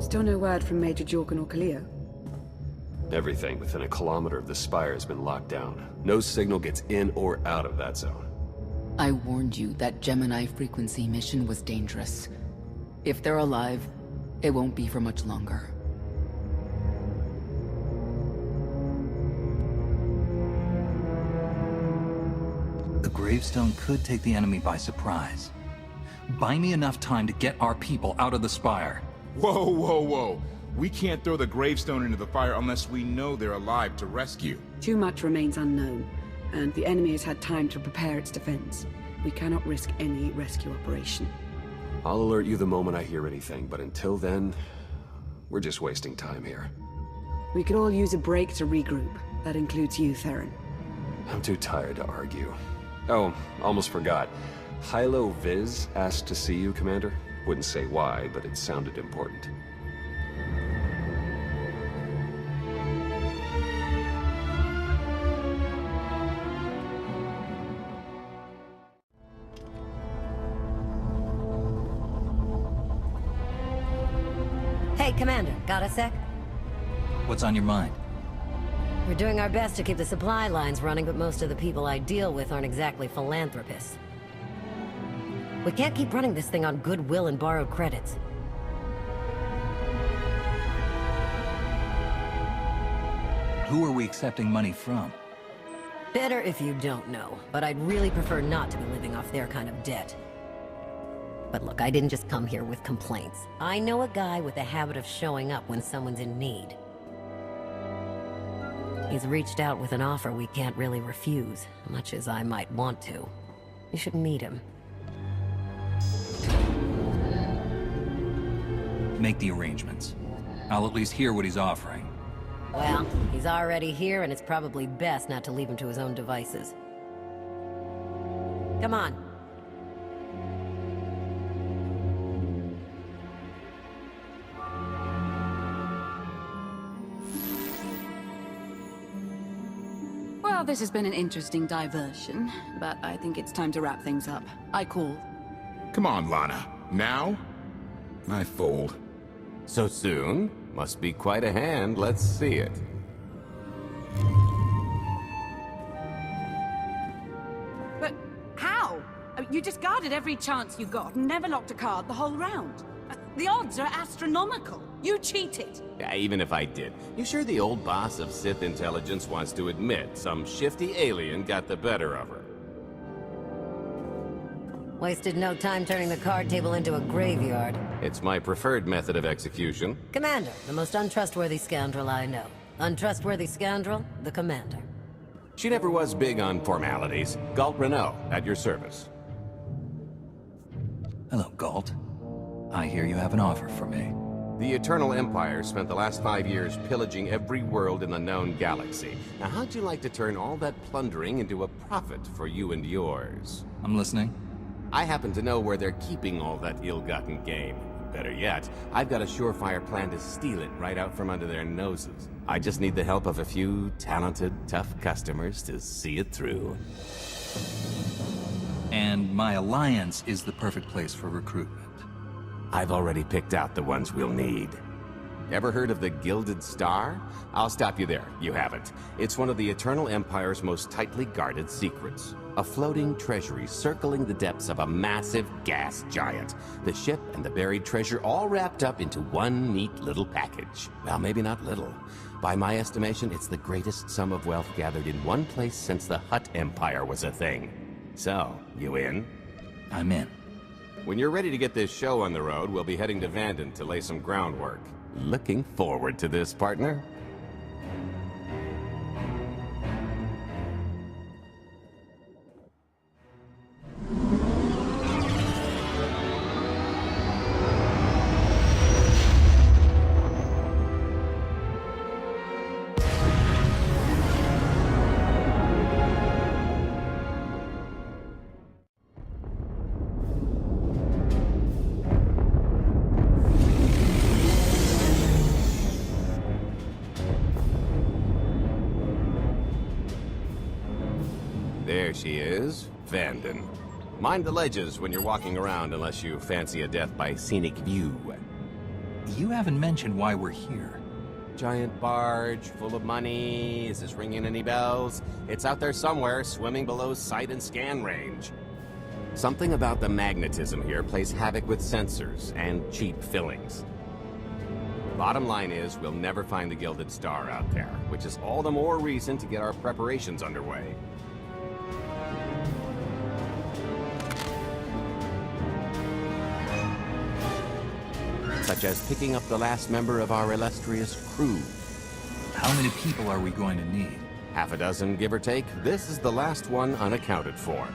Still no word from Major Jorgen or Kalia? Everything within a kilometer of the spire has been locked down. No signal gets in or out of that zone. I warned you that Gemini frequency mission was dangerous. If they're alive, it won't be for much longer. The gravestone could take the enemy by surprise. Buy me enough time to get our people out of the spire. Whoa, whoa, whoa. We can't throw the gravestone into the fire unless we know they're alive to rescue. Too much remains unknown, and the enemy has had time to prepare its defense. We cannot risk any rescue operation. I'll alert you the moment I hear anything, but until then, we're just wasting time here. We could all use a break to regroup. That includes you, Theron. I'm too tired to argue. Oh, almost forgot. Hylo Viz asked to see you, Commander. Wouldn't say why, but it sounded important. Hey, Commander, got a sec? What's on your mind? We're doing our best to keep the supply lines running, but most of the people I deal with aren't exactly philanthropists. We can't keep running this thing on goodwill and borrowed credits. Who are we accepting money from? Better if you don't know, but I'd really prefer not to be living off their kind of debt. But look, I didn't just come here with complaints. I know a guy with a habit of showing up when someone's in need. He's reached out with an offer we can't really refuse, much as I might want to. You should meet him. Make the arrangements. I'll at least hear what he's offering. Well, he's already here, and it's probably best not to leave him to his own devices. Come on. Well, this has been an interesting diversion, but I think it's time to wrap things up. I call. Come on, Lana. Now? I fold. So soon? Must be quite a hand. Let's see it. But how? You discarded every chance you got and never locked a card the whole round. The odds are astronomical. You cheated. Yeah, even if I did. You sure the old boss of Sith intelligence wants to admit some shifty alien got the better of her? Wasted no time turning the card table into a graveyard. It's my preferred method of execution. Commander, the most untrustworthy scoundrel I know. Untrustworthy scoundrel, the Commander. She never was big on formalities. Galt Renault, at your service. Hello, Galt. I hear you have an offer for me. The Eternal Empire spent the last 5 years pillaging every world in the known galaxy. Now, how'd you like to turn all that plundering into a profit for you and yours? I'm listening. I happen to know where they're keeping all that ill-gotten gain. Better yet, I've got a surefire plan to steal it right out from under their noses. I just need the help of a few talented, tough customers to see it through. And my alliance is the perfect place for recruitment. I've already picked out the ones we'll need. Ever heard of the Gilded Star? I'll stop you there. You haven't. It's one of the Eternal Empire's most tightly guarded secrets. A floating treasury circling the depths of a massive gas giant. The ship and the buried treasure all wrapped up into one neat little package. Well, maybe not little. By my estimation, it's the greatest sum of wealth gathered in one place since the Hutt Empire was a thing. So, you in? I'm in. When you're ready to get this show on the road, we'll be heading to Vanden to lay some groundwork. Looking forward to this, partner. There she is, Vanden. Mind the ledges when you're walking around unless you fancy a death by scenic view. you haven't mentioned why we're here. Giant barge, full of money. Is this ringing any bells? It's out there somewhere, swimming below sight and scan range. Something about the magnetism here plays havoc with sensors and cheap fillings. Bottom line is, we'll never find the Gilded Star out there, which is all the more reason to get our preparations underway. Such as picking up the last member of our illustrious crew. How many people are we going to need? Half a dozen, give or take. This is the last one unaccounted for.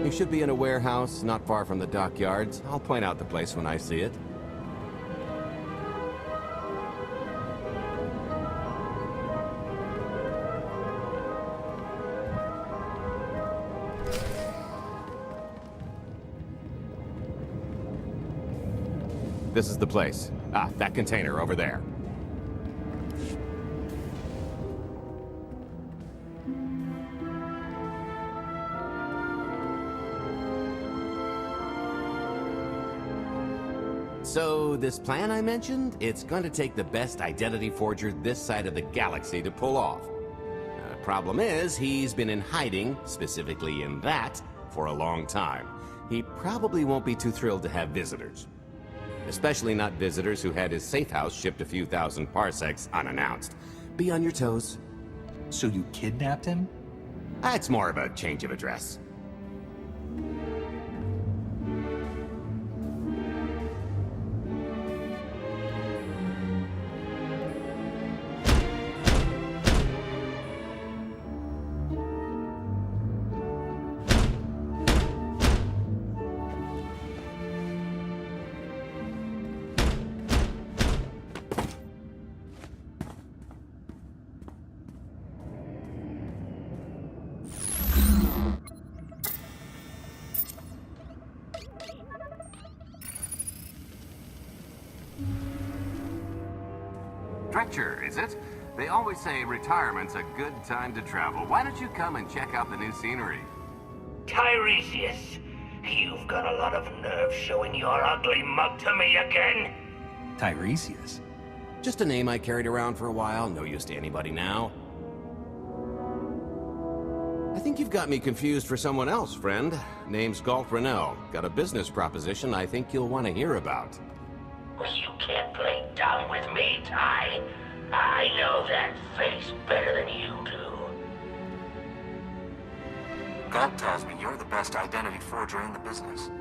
You should be in a warehouse not far from the dockyards. I'll point out the place when I see it. This is the place. Ah, that container over there. So, this plan I mentioned, it's going to take the best identity forger this side of the galaxy to pull off. Problem is, he's been in hiding, specifically in that, for a long time. He probably won't be too thrilled to have visitors. Especially not visitors who had his safe house shipped a few thousand parsecs unannounced. Be on your toes. So you kidnapped him? It's more of a change of address. Stretcher, is it? They always say retirement's a good time to travel. Why don't you come and check out the new scenery? Tiresias, you've got a lot of nerve showing your ugly mug to me again. Tiresias? Just a name I carried around for a while, no use to anybody now. I think you've got me confused for someone else, friend. Name's Galt Renell. Got a business proposition I think you'll want to hear about. You can't play dumb with me, Ty. I know that face better than you do. God tells me you're the best identity forger in the business.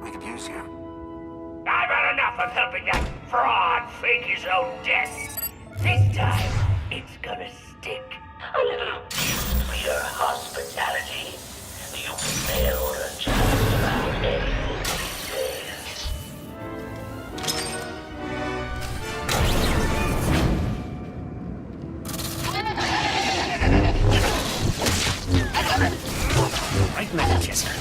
We could use you. I've had enough of helping that fraud fake his own death. This time, it's gonna stick. A little gift for your hospitality. You failed just about anything these days. Right in the kisser.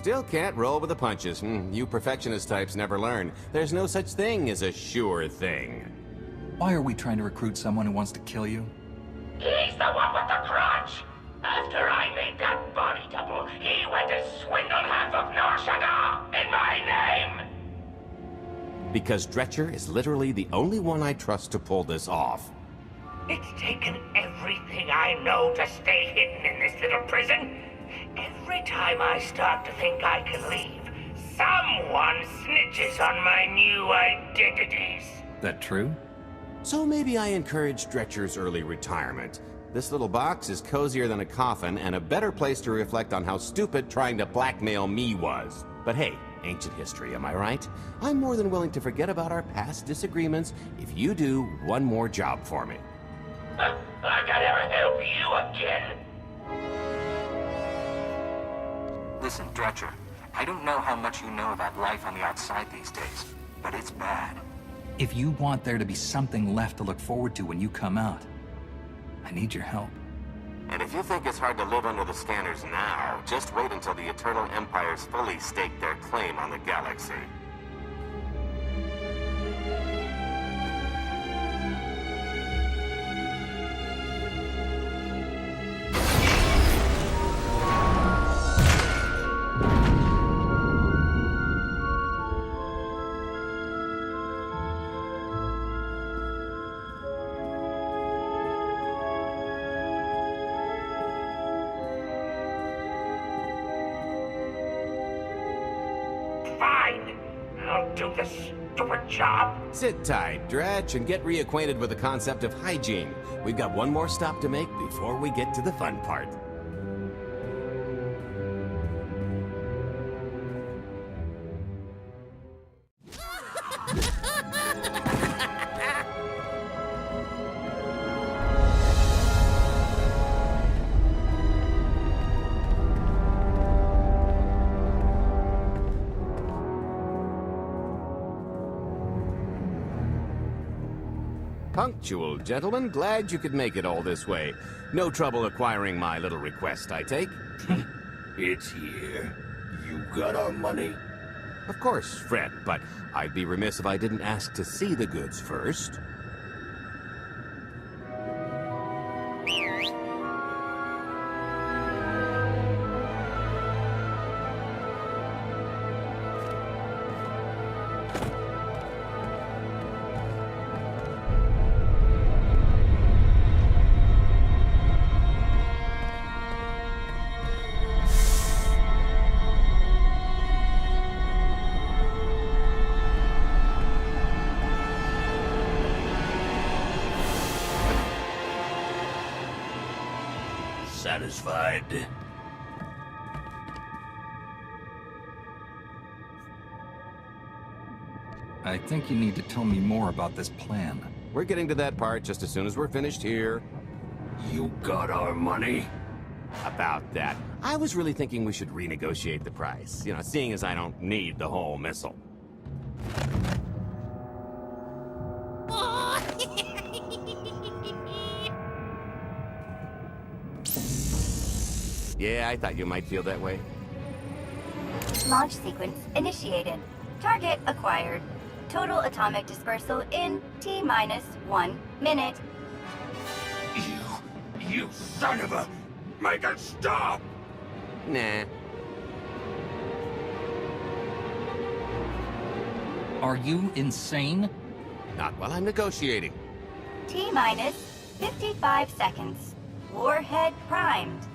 Still can't roll with the punches. You perfectionist types never learn. There's no such thing as a sure thing. Why are we trying to recruit someone who wants to kill you? He's the one with the crutch. After I made that body double, he went to swindle half of Nar Shaddaa in my name. Because Dretcher is literally the only one I trust to pull this off. It's taken everything I know to stay hidden in this little prison. Every time I start to think I can leave, someone snitches on my new identities. That true? So maybe I encourage Dretcher's early retirement. This little box is cozier than a coffin and a better place to reflect on how stupid trying to blackmail me was. But hey, ancient history, am I right? I'm more than willing to forget about our past disagreements if you do one more job for me. I gotta help you again. Listen, Dretcher, I don't know how much you know about life on the outside these days, but it's bad. If you want there to be something left to look forward to when you come out, I need your help. And if you think it's hard to live under the scanners now, just wait until the Eternal Empires fully stake their claim on the galaxy. Fine. I'll do the stupid job. Sit tight, Dretch, and get reacquainted with the concept of hygiene. We've got one more stop to make before we get to the fun part. Punctual, gentlemen. Glad you could make it all this way. No trouble acquiring my little request, I take? It's here. You got our money? Of course, Fred, but I'd be remiss if I didn't ask to see the goods first. Satisfied? I think you need to tell me more about this plan. We're getting to that part just as soon as we're finished here. You got our money? About that. I was really thinking we should renegotiate the price. You know, seeing as I don't need the whole missile. Yeah, I thought you might feel that way. Launch sequence initiated. Target acquired. Total atomic dispersal in T-minus 1 minute. You son of a... Make it stop! Nah. Are you insane? Not while I'm negotiating. T-minus 55 seconds. Warhead primed.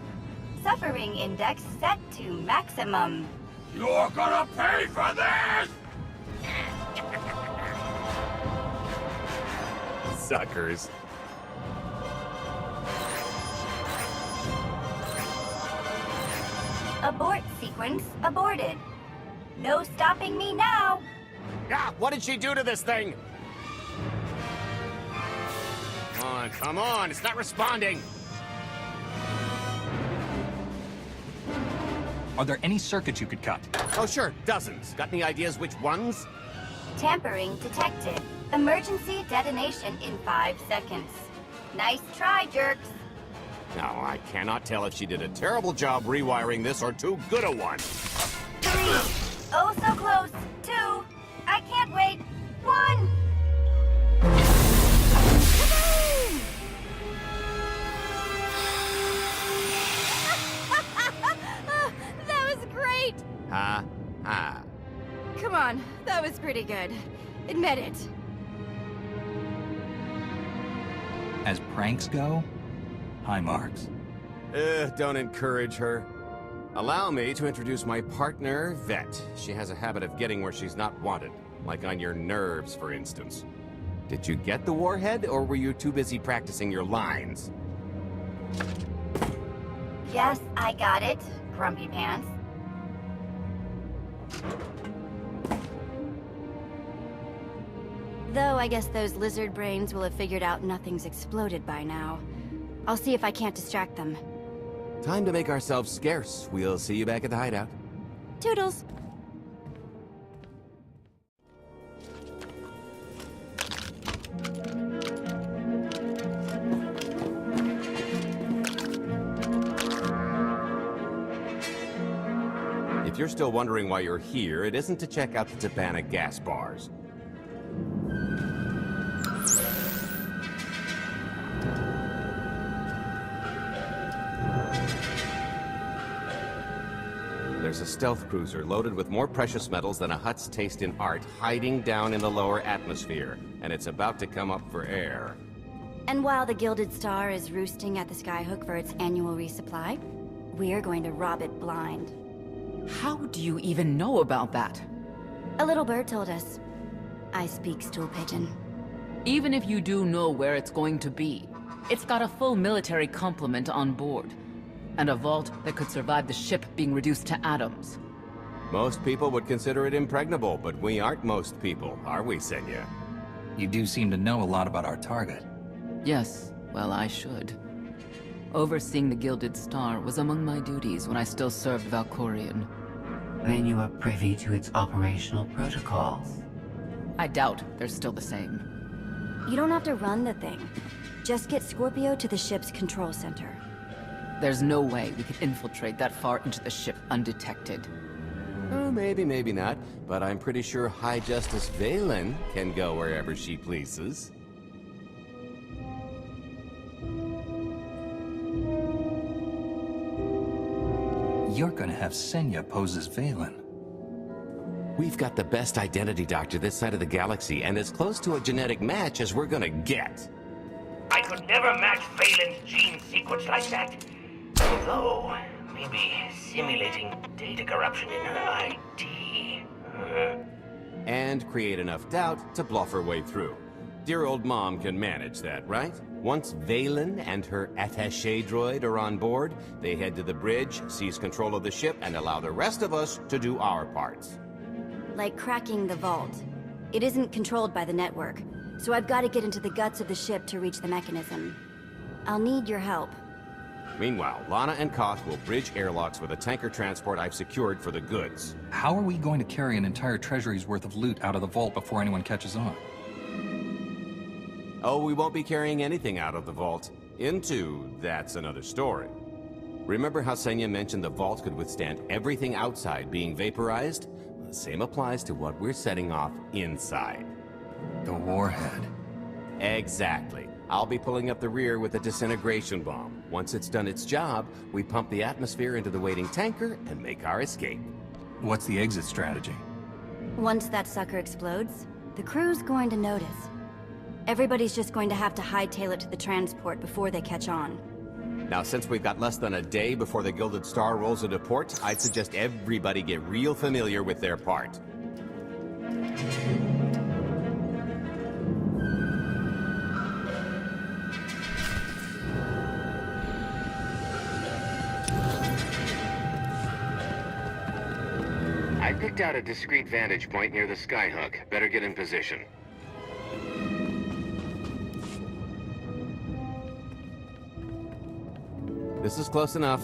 Suffering index set to maximum. You're gonna pay for this! Suckers. Abort sequence aborted. No stopping me now. Ah, what did she do to this thing? Come on, it's not responding. Are there any circuits you could cut? Oh, sure, dozens. Got any ideas which ones? Tampering detected. Emergency detonation in 5 seconds. Nice try, jerks. Now, I cannot tell if she did a terrible job rewiring this or too good a one. Oh, so close. 2. I can't wait. 1. That was great! Ha ha. Come on, that was pretty good. Admit it. As pranks go, high marks. Don't encourage her. Allow me to introduce my partner, Vet. She has a habit of getting where she's not wanted, like on your nerves, for instance. Did you get the warhead, or were you too busy practicing your lines? Yes, I got it. Grumpy pants. Though I guess those lizard brains will have figured out nothing's exploded by now. I'll see if I can't distract them. Time to make ourselves scarce. We'll see you back at the hideout. Toodles! If you're still wondering why you're here, it isn't to check out the Tabana gas bars. There's a stealth cruiser loaded with more precious metals than a Hutt's taste in art hiding down in the lower atmosphere, and it's about to come up for air. And while the Gilded Star is roosting at the Skyhook for its annual resupply, we're going to rob it blind. How do you even know about that? A little bird told us. I speak stool pigeon. Even if you do know where it's going to be, it's got a full military complement on board. And a vault that could survive the ship being reduced to atoms. Most people would consider it impregnable, but we aren't most people, are we, Senya? You do seem to know a lot about our target. Yes, well, I should. Overseeing the Gilded Star was among my duties when I still served Valkorion. Then you are privy to its operational protocols. I doubt they're still the same. You don't have to run the thing. Just get Scorpio to the ship's control center. There's no way we could infiltrate that far into the ship undetected. Oh, maybe, maybe not. But I'm pretty sure High Justice Valen can go wherever she pleases. You're gonna have Senya pose as Valen. We've got the best identity doctor this side of the galaxy, and as close to a genetic match as we're gonna get. I could never match Valen's gene sequence like that. Although, maybe simulating data corruption in her ID. And create enough doubt to bluff her way through. Dear old mom can manage that, right? Once Valen and her attaché droid are on board, they head to the bridge, seize control of the ship, and allow the rest of us to do our parts. Like cracking the vault. It isn't controlled by the network, so I've got to get into the guts of the ship to reach the mechanism. I'll need your help. Meanwhile, Lana and Koth will bridge airlocks with a tanker transport I've secured for the goods. How are we going to carry an entire treasury's worth of loot out of the vault before anyone catches on? Oh, we won't be carrying anything out of the vault. That's another story. Remember how Senya mentioned the vault could withstand everything outside being vaporized? The same applies to what we're setting off inside. The warhead. Exactly. I'll be pulling up the rear with a disintegration bomb. Once it's done its job, we pump the atmosphere into the waiting tanker and make our escape. What's the exit strategy? Once that sucker explodes, the crew's going to notice. Everybody's just going to have to hightail it to the transport before they catch on. Now, since we've got less than a day before the Gilded Star rolls into port, I'd suggest everybody get real familiar with their part. I picked out a discreet vantage point near the Skyhook. Better get in position. This is close enough.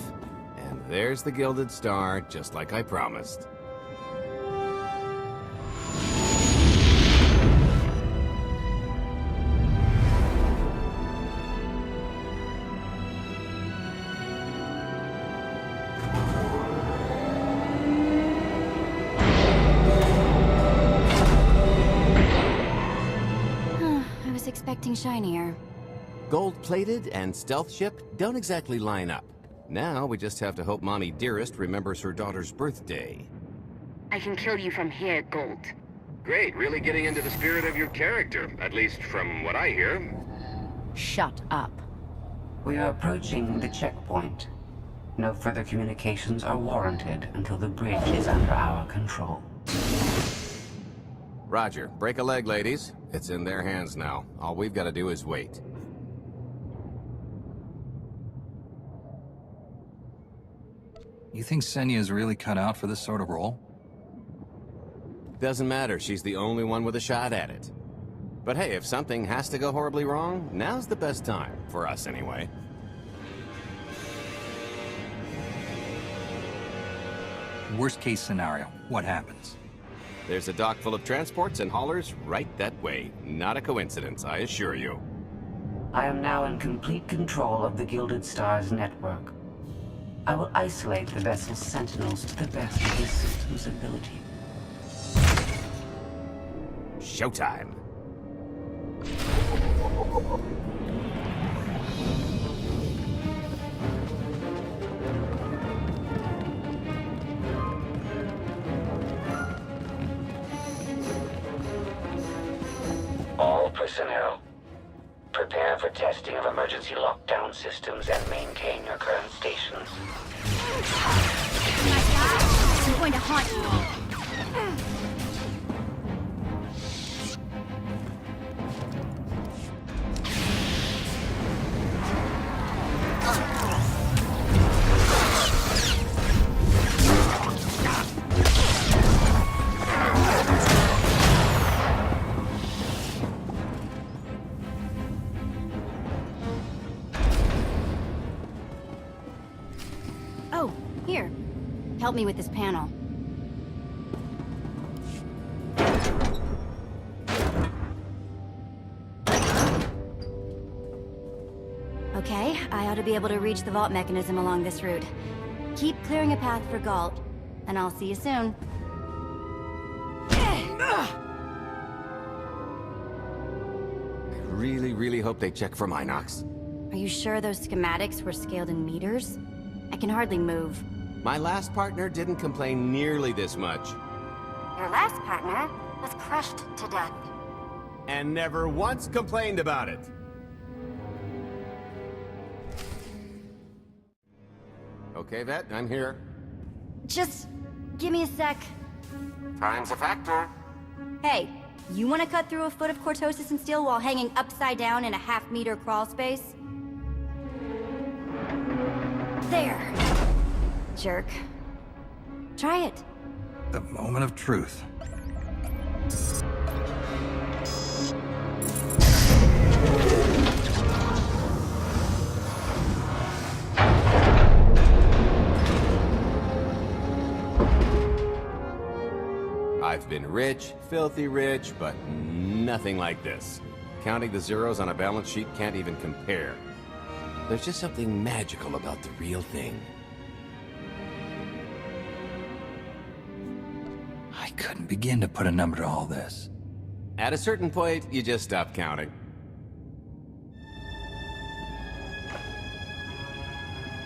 And there's the Gilded Star, just like I promised. acting shinier. Gold-plated and stealth ship don't exactly line up. Now we just have to hope Mommy Dearest remembers her daughter's birthday. I can kill you from here, Gold. Great, really getting into the spirit of your character, at least from what I hear. Shut up. We are approaching the checkpoint. No further communications are warranted until the bridge is under our control. Roger. Break a leg, ladies. It's in their hands now. All we've got to do is wait. You think Senya's really cut out for this sort of role? Doesn't matter. She's the only one with a shot at it. But hey, if something has to go horribly wrong, now's the best time. For us, anyway. Worst case scenario, what happens? There's a dock full of transports and haulers right that way. Not a coincidence, I assure you. I am now in complete control of the Gilded Stars network. I will isolate the vessel's sentinels to the best of this system's ability. Showtime. All personnel, prepare for testing of emergency lockdown systems and maintain your current stations. I'm going to haunt you. Oh, here. Help me with this panel. Okay, I ought to be able to reach the vault mechanism along this route. Keep clearing a path for Galt, and I'll see you soon. I really hope they check for Minox. Are you sure those schematics were scaled in meters? I can hardly move. My last partner didn't complain nearly this much. Your last partner was crushed to death. And never once complained about it. Okay, Vet, I'm here. Just give me a sec. Time's a factor. Hey, you want to cut through a foot of cortosis and steel while hanging upside down in a half-meter crawl space? There. Jerk. Try it. The moment of truth. I've been rich, filthy rich, but nothing like this. Counting the zeros on a balance sheet can't even compare. There's just something magical about the real thing. I couldn't begin to put a number to all this. At a certain point, you just stop counting.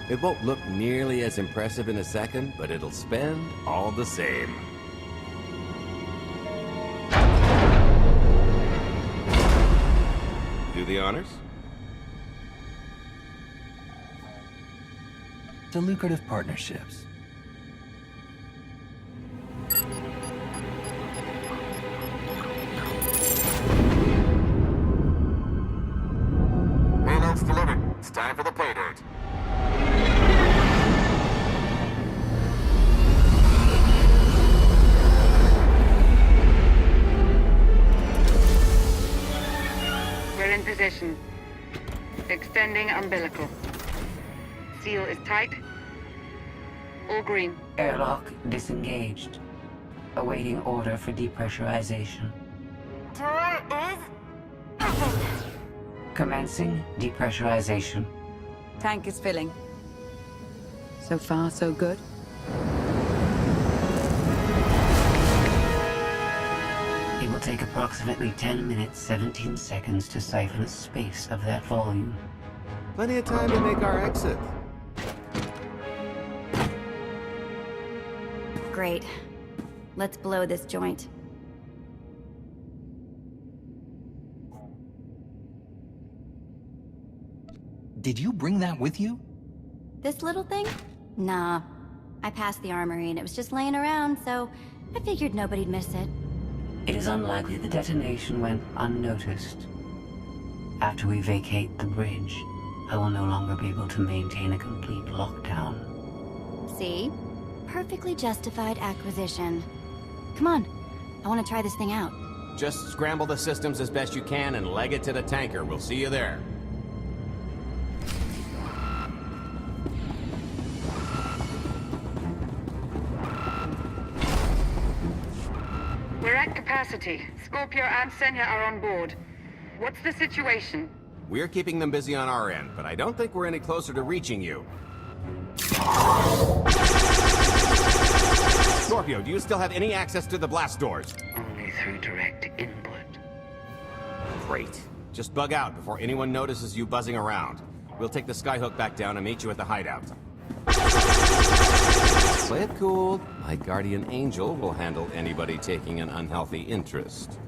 It won't look nearly as impressive in a second, but it'll spend all the same. Do the honors? To lucrative partnerships. Payload's delivered. It's time for the pay dirt. We're in position. Extending umbilical. Seal is tight. All green. Airlock disengaged. Awaiting order for depressurization. Door is Commencing depressurization. Tank is filling. So far, so good. Able take approximately 10 minutes, 17 seconds to siphon a space of that volume. Plenty of time to make our exit. Great. Let's blow this joint. Did you bring that with you? This little thing? Nah. I passed the armory and it was just laying around, so I figured nobody'd miss it. It is unlikely the detonation went unnoticed. After we vacate the bridge, I will no longer be able to maintain a complete lockdown. See? Perfectly justified acquisition. Come on. I want to try this thing out. Just scramble the systems as best you can and leg it to the tanker. We'll see you there. We're at capacity. Scorpio and Senya are on board. What's the situation? We're keeping them busy on our end, but I don't think we're any closer to reaching you. Scorpio, do you still have any access to the blast doors? Only through direct input. Great. Just bug out before anyone notices you buzzing around. We'll take the skyhook back down and meet you at the hideout. Play it cool. My guardian angel will handle anybody taking an unhealthy interest.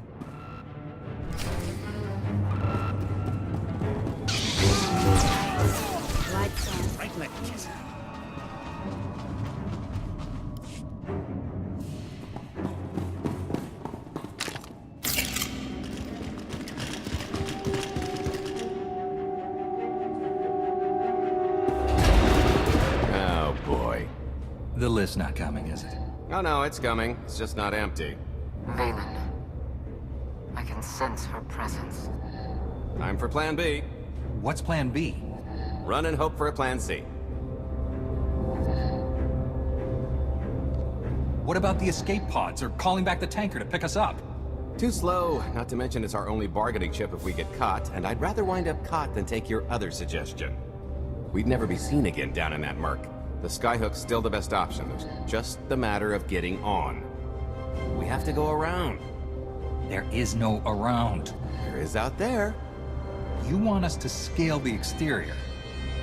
Lights on. Right in the kiss. Oh boy. The list's not coming, is it? Oh no, it's coming. It's just not empty. Valen. I can sense her presence. Time for Plan B. What's Plan B? Run and hope for a Plan C. What about the escape pods or calling back the tanker to pick us up? Too slow. Not to mention it's our only bargaining chip if we get caught, and I'd rather wind up caught than take your other suggestion. We'd never be seen again down in that murk. The skyhook's still the best option. It's just the matter of getting on. We have to go around. There is no around. There is out there. You want us to scale the exterior?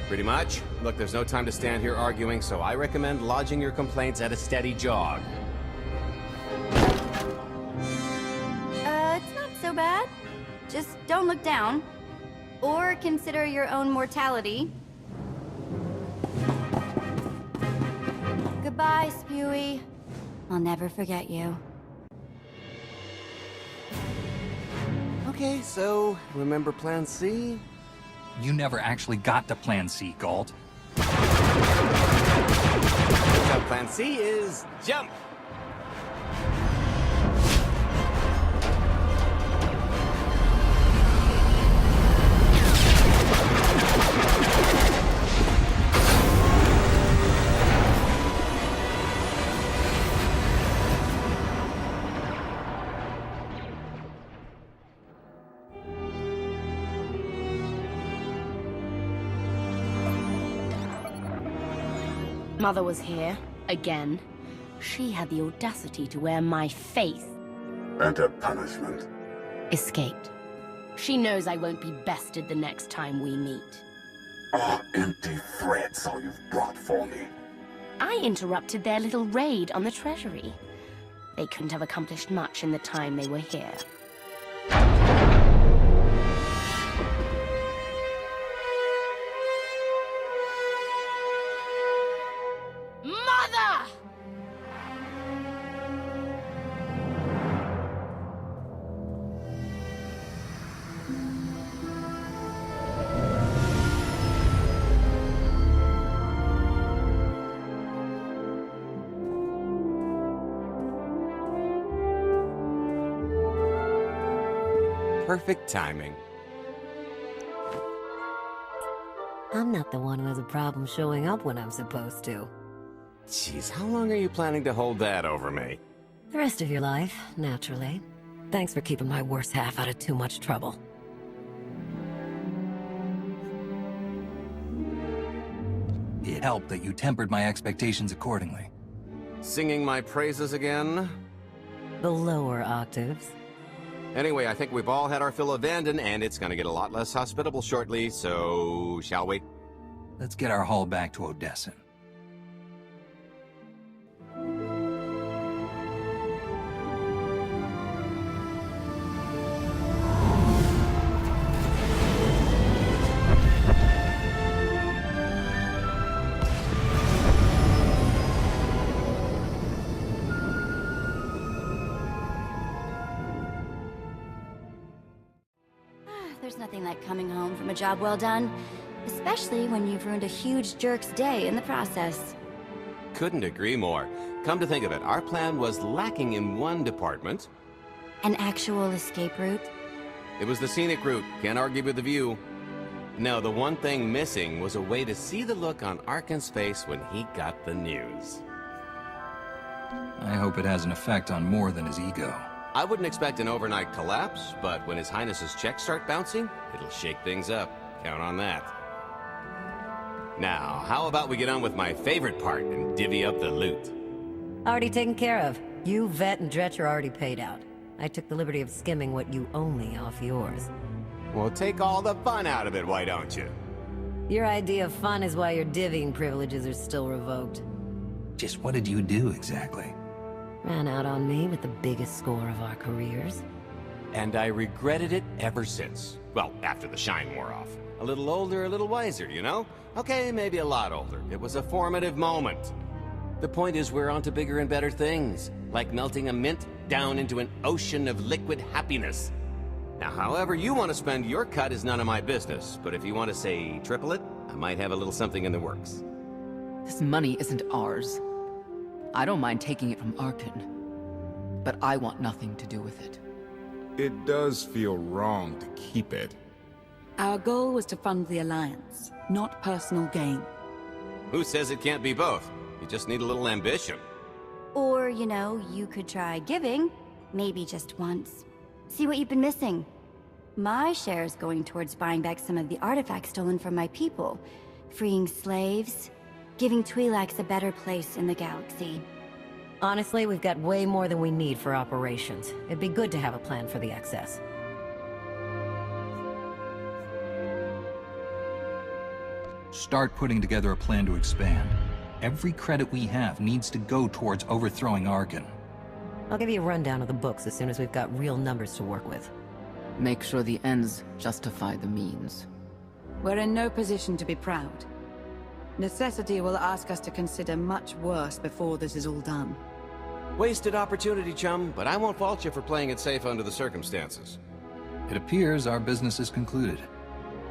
Pretty much. Look, there's no time to stand here arguing, so I recommend lodging your complaints at a steady jog. It's not so bad. Just don't look down. Or consider your own mortality. Goodbye, Spewy. I'll never forget you. Okay, so remember Plan C? You never actually got to Plan C, Galt. So Plan C is jump! Mother was here, again. She had the audacity to wear my face. And a punishment. Escaped. She knows I won't be bested the next time we meet. Are empty threats all you've brought for me? I interrupted their little raid on the treasury. They couldn't have accomplished much in the time they were here. Mother! Perfect timing. I'm not the one who has a problem showing up when I'm supposed to. Jeez, how long are you planning to hold that over me? The rest of your life, naturally. Thanks for keeping my worse half out of too much trouble. It helped that you tempered my expectations accordingly. Singing my praises again? The lower octaves. Anyway, I think we've all had our fill of Vanden, and it's gonna get a lot less hospitable shortly, so shall we? Let's get our haul back to Odessa. There's nothing like coming home from a job well done, especially when you've ruined a huge jerk's day in the process. Couldn't agree more. Come to think of it, our plan was lacking in one department. An actual escape route? It was the scenic route, can't argue with the view. No, the one thing missing was a way to see the look on Arkin's face when he got the news. I hope it has an effect on more than his ego. I wouldn't expect an overnight collapse, but when His Highness's checks start bouncing, it'll shake things up. Count on that. Now, how about we get on with my favorite part and divvy up the loot? Already taken care of. You, Vet, and Dretch are already paid out. I took the liberty of skimming what you owe me off yours. Well, take all the fun out of it, why don't you? Your idea of fun is why your divvying privileges are still revoked. Just what did you do exactly? Ran out on me with the biggest score of our careers. And I regretted it ever since. Well, after the shine wore off. A little older, a little wiser, you know? Okay, maybe a lot older. It was a formative moment. The point is we're on to bigger and better things, like melting a mint down into an ocean of liquid happiness. Now, however you want to spend your cut is none of my business, but if you want to say triple it, I might have a little something in the works. This money isn't ours. I don't mind taking it from Arkin, but I want nothing to do with it. It does feel wrong to keep it. Our goal was to fund the Alliance, not personal gain. Who says it can't be both? You just need a little ambition. Or, you know, you could try giving, maybe just once. See what you've been missing. My share is going towards buying back some of the artifacts stolen from my people, freeing slaves, giving Twi'leks a better place in the galaxy. Honestly, we've got way more than we need for operations. It'd be good to have a plan for the excess. Start putting together a plan to expand. Every credit we have needs to go towards overthrowing Arkin. I'll give you a rundown of the books as soon as we've got real numbers to work with. Make sure the ends justify the means. We're in no position to be proud. Necessity will ask us to consider much worse before this is all done. Wasted opportunity, chum, but I won't fault you for playing it safe under the circumstances. It appears our business is concluded.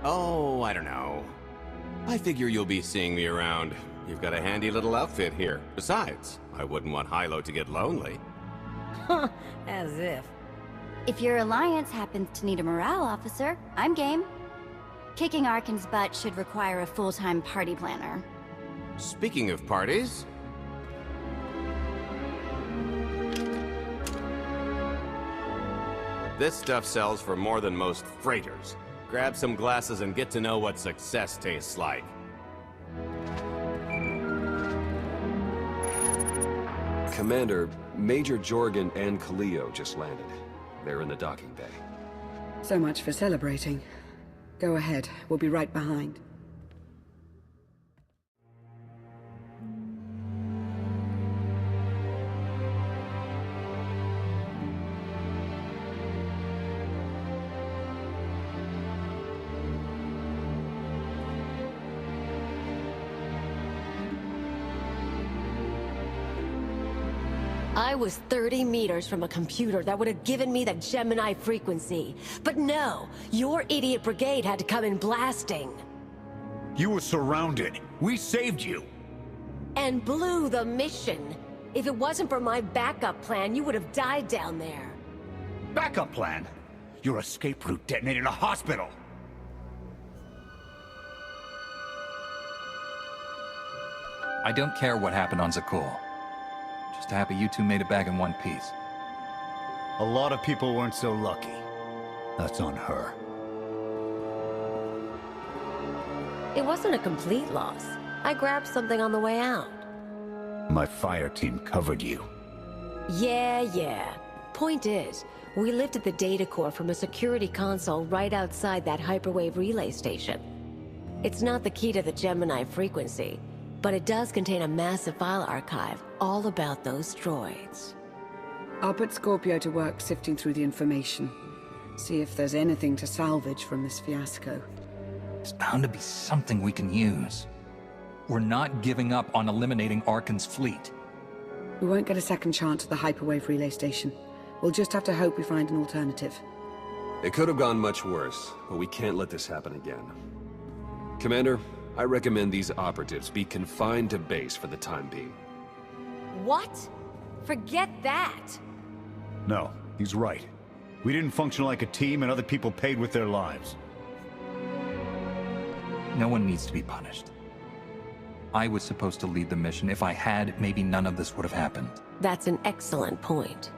Oh, I don't know. I figure you'll be seeing me around. You've got a handy little outfit here. Besides, I wouldn't want Hilo to get lonely. As if. If your Alliance happens to need a morale officer, I'm game. Kicking Arkin's butt should require a full-time party planner. Speaking of parties... This stuff sells for more than most freighters. Grab some glasses and get to know what success tastes like. Commander, Major Jorgen and Khalio just landed. They're in the docking bay. So much for celebrating. Go ahead, we'll be right behind. I was 30 meters from a computer that would have given me the Gemini frequency. But no, your idiot brigade had to come in blasting. You were surrounded. We saved you. And blew the mission. If it wasn't for my backup plan, you would have died down there. Backup plan? Your escape route detonated a hospital. I don't care what happened on Zakul. Just happy you two made it back in one piece. A lot of people weren't so lucky. That's on her. It wasn't a complete loss. I grabbed something on the way out. My fire team covered you. Yeah. Point is, we lifted the data core from a security console right outside that hyperwave relay station. It's not the key to the Gemini frequency, but it does contain a massive file archive all about those droids. I'll put Scorpio to work sifting through the information. See if there's anything to salvage from this fiasco. There's bound to be something we can use. We're not giving up on eliminating Arkan's fleet. We won't get a second chance at the hyperwave relay station. We'll just have to hope we find an alternative. It could have gone much worse, but we can't let this happen again. Commander, I recommend these operatives be confined to base for the time being. What? Forget that! No, he's right. We didn't function like a team and other people paid with their lives. No one needs to be punished. I was supposed to lead the mission. If I had, maybe none of this would have happened. That's an excellent point.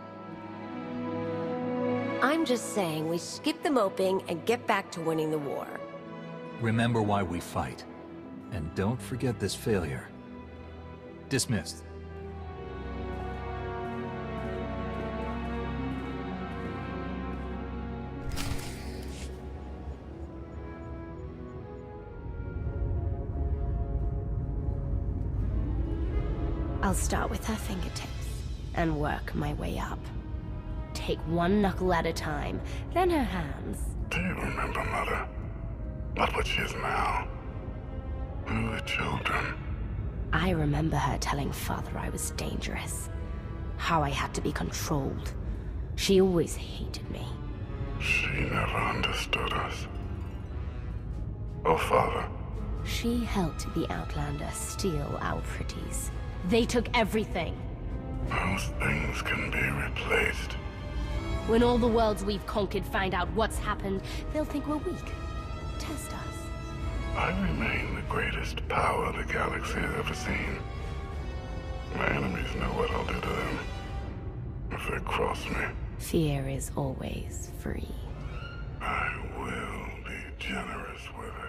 I'm just saying we skip the moping and get back to winning the war. Remember why we fight. And don't forget this failure. Dismissed. I'll start with her fingertips and work my way up. Take one knuckle at a time, then her hands. Do you remember, Mother? Not what she is now. Who the children? I remember her telling Father I was dangerous. How I had to be controlled. She always hated me. She never understood us. Oh, Father. She helped the Outlander steal our pretties. They took everything. Those things can be replaced. When all the worlds we've conquered find out what's happened, they'll think we're weak. Test us. I remain the greatest power the galaxy has ever seen. My enemies know what I'll do to them if they cross me. Fear is always free. I will be generous with it.